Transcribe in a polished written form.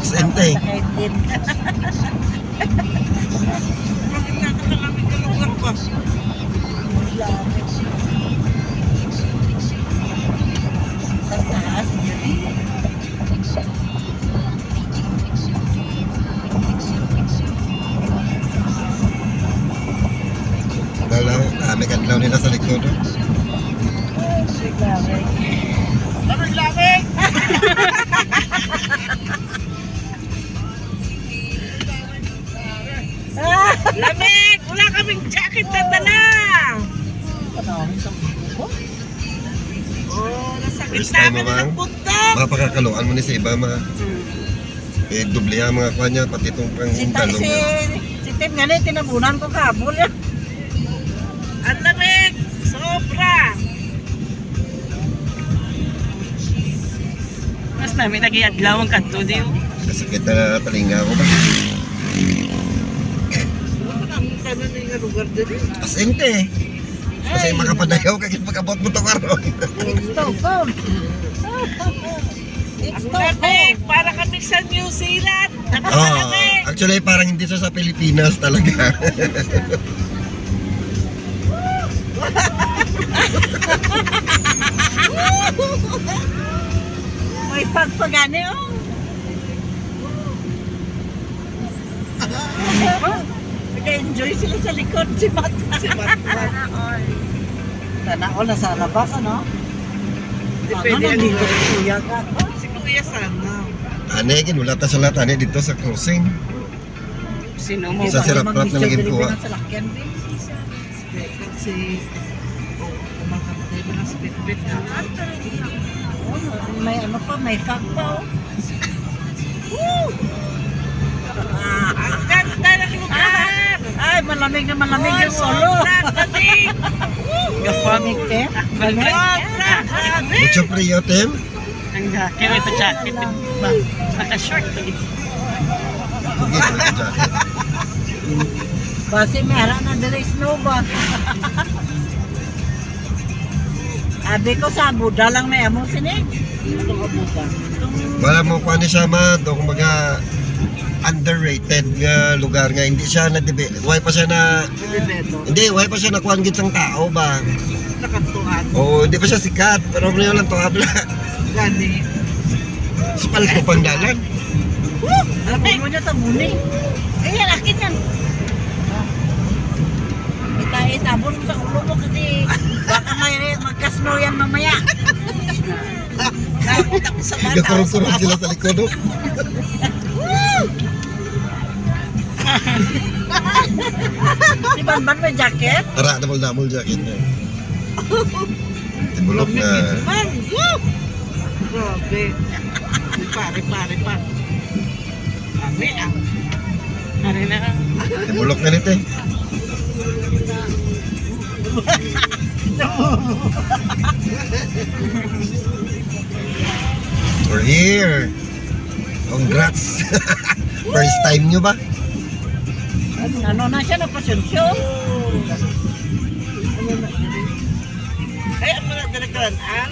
Sente. Kahit din. Bakit nakakalamig ka lugar pa? Lamig. Sa taas, dali. Kami kadlaw nila sa likod. Lamig. Lamig! Lamig! Wala kaming jacket na dala! Panahon sa buko. Oh, nasakit First time namin mo, ng Mang? bundok! Mapakakaluan mo ni sa iba mga dublihan mga kanya pati itong pang Si talong. Tim nga na, tinabunan ko kabul. Ang lamig! Sobra! Mas namin nag-iadlaw ang kanto diyo. Kasakit na talinga ko ba? Ang kanan na yung lugar dito. Asente. Kasi makapadayaw kagit magabot mo ito karon. Stockholm. Ang lamig! Para kami sa New Zealand! Napakalamig! Actually parang hindi siya sa Pilipinas talaga. May pagpagani oh. Nag-enjoy sila sa likod si Mata. Si Batman. Sana all nasa labas ano? Depende Ano ang nandito lugar. si Kuya ka? Si Kuya sana. Ane, wala ta sa lahat. Ane, dito sa crossing. Sino mo? Sa sirap-rap na naging kuha. Sa lakyan din. Si... Kumakantay mo ng spit-bit na. Oh, may ano pa, may fag pa oh. Ang ganda ng lugar! Ay, malamig na malamig Oh, yung ulo. sobrang lamig! Malamig eh. Malamig. Sobrang lamig! Mucho frío, Tim. Ang jacket, ito jacket. Naka-short pa ito. Hindi ko lang jacket. Basi meron na dali snow ba? Abi ko sa Buda lang may amo sinig. Ito ka Buda. Wala mo kuha ni siya ma, doon kumbaga underrated nga lugar nga hindi siya na why pa siya na why pa siya nakuha gid sang tao ba. Nakantuhan. Oo, hindi pa siya sikat pero ano lang to habla. Gani. Sipal ko pang dalan. Lamig mo niya tabuni. Ayan, akin yan. Itabon mo sa ulo mo kasi baka may magkasno yan mamaya. Nakakita ko sa bata. Gakurong-kurong sila sa likod. Oh. Si Banban may jacket? Tara, damol-damol jacket niya. Tibulok na. Man, grabe. Pare pa. Kami ang... Ano na? Tibulok na nito eh. We're here. Congrats. First time nyo ba? Ano na siya, napasensyon? Ay, ang mga dalagan, ang